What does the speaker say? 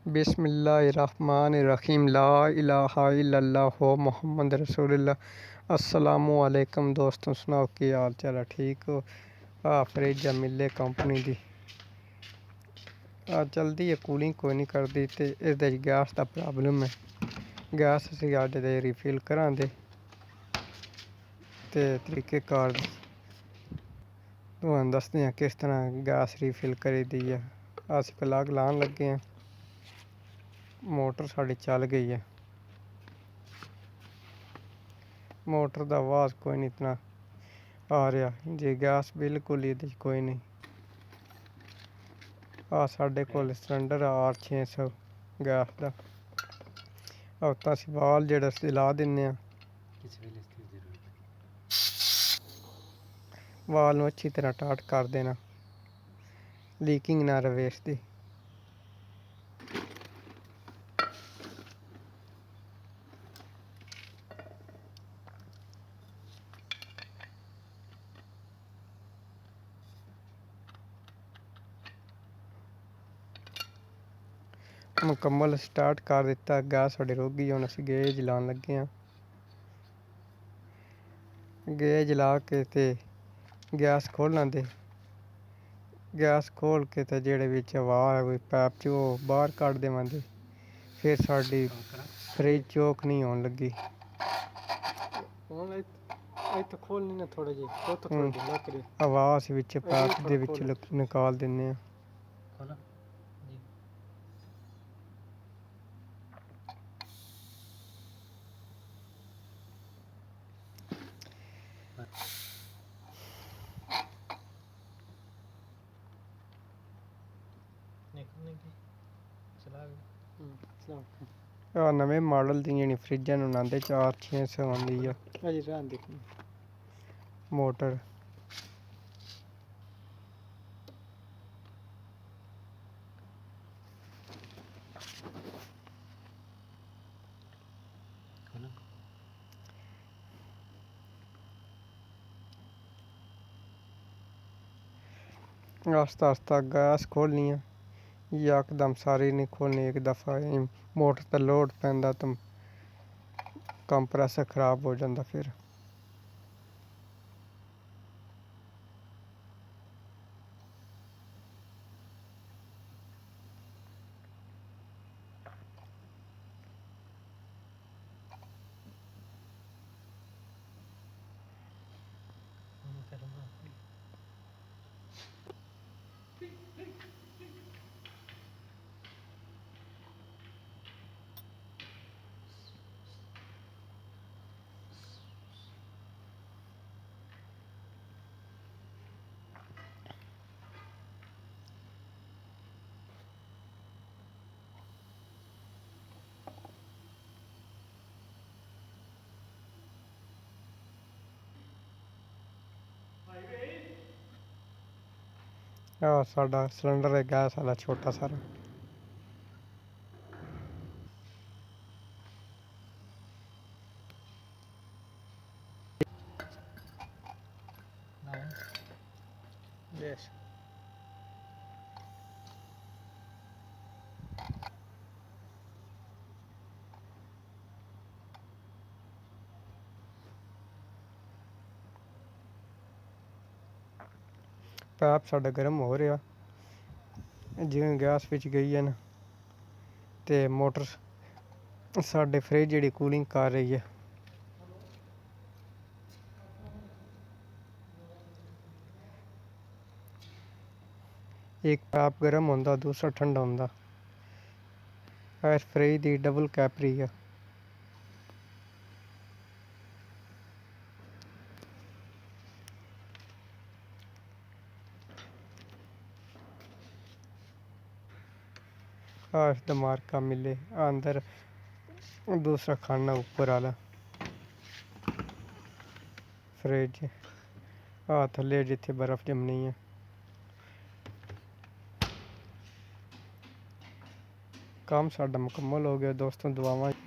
बिस्मिल्लाहिर्रहमानिर्रहीम ला इलाहा इल्लल्लाह मुहम्मद रसूलुल्लाह। अस्सलामु अलैकुम दोस्तों, सुनाओ की हाल चाल है? ठीक हो? फ्रिज है मिले कंपनी दी चलती है, कूलिंग कोई नहीं करती तो इस गैस का प्रॉब्लम है। गैस असीं अज दे रिफिल करां दे ते तरीकेकार तुहानूं दसदे हैं किस तरह गैस रिफिल करी दी है। अस प्लग लान लगे हैं, मोटर साड़ी चल गई है। मोटर का आवाज़ कोई नहीं इतना आ रहा जी, गैस बिल्कुल ही कोई नहीं। साढ़े कोल सिलेंडर R600 गैस का हफ्ता असीं वाल जेह्ड़ा ला दिन्ने आं। वाल नूं अच्छी तरह टाट कर देना, लीकिंग ना रवे इसदी। मुकम्मल स्टार्ट कर दिता, गैस साढ़ी रुक गई। हुण असीं गेज लान लगे हैं। गेज ला के ते गैस खोलण दे, गैस खोल के ते जेह्ड़े विच हवा है कोई पैप च ओह् बाहर कड्ढ देवांगे। फिर साडी फ्रिज चोक नहीं होन लगी। हवा अस विच पैप दे विच निकाल दिन्ने आं। नवे मॉडल दी जेह्ड़ी फ्रिजां न उं'दे च R600 आंदी है मोटर। आस्ता आस्ता गैस खोलनी है, यकदम सारी नहीं खोलनी एक दफ़ा। मोटर ते लोड पैंदा तो कंप्रेसर खराब हो जाता। फिर साडा सिलेंडर है गैस वाला छोटा सारा। पैप साडा गर्म हो रहा, जिवें गैस विच गई है ना, ते मोटर साडे फ्रिज जेह्ड़ी कूलिंग कर रही है। एक पैप गर्म होंदा, दूसरा ठंडा होंदा। इस फ्रिज दी डबल कैपरी है। इसदा मार्का मिले अंदर, दूसरा खाना ऊपर आला फ्रिज थल्ले जिथे बर्फ जमनी है। काम साडा मुकम्मल हो गया दोस्तों, दुआवां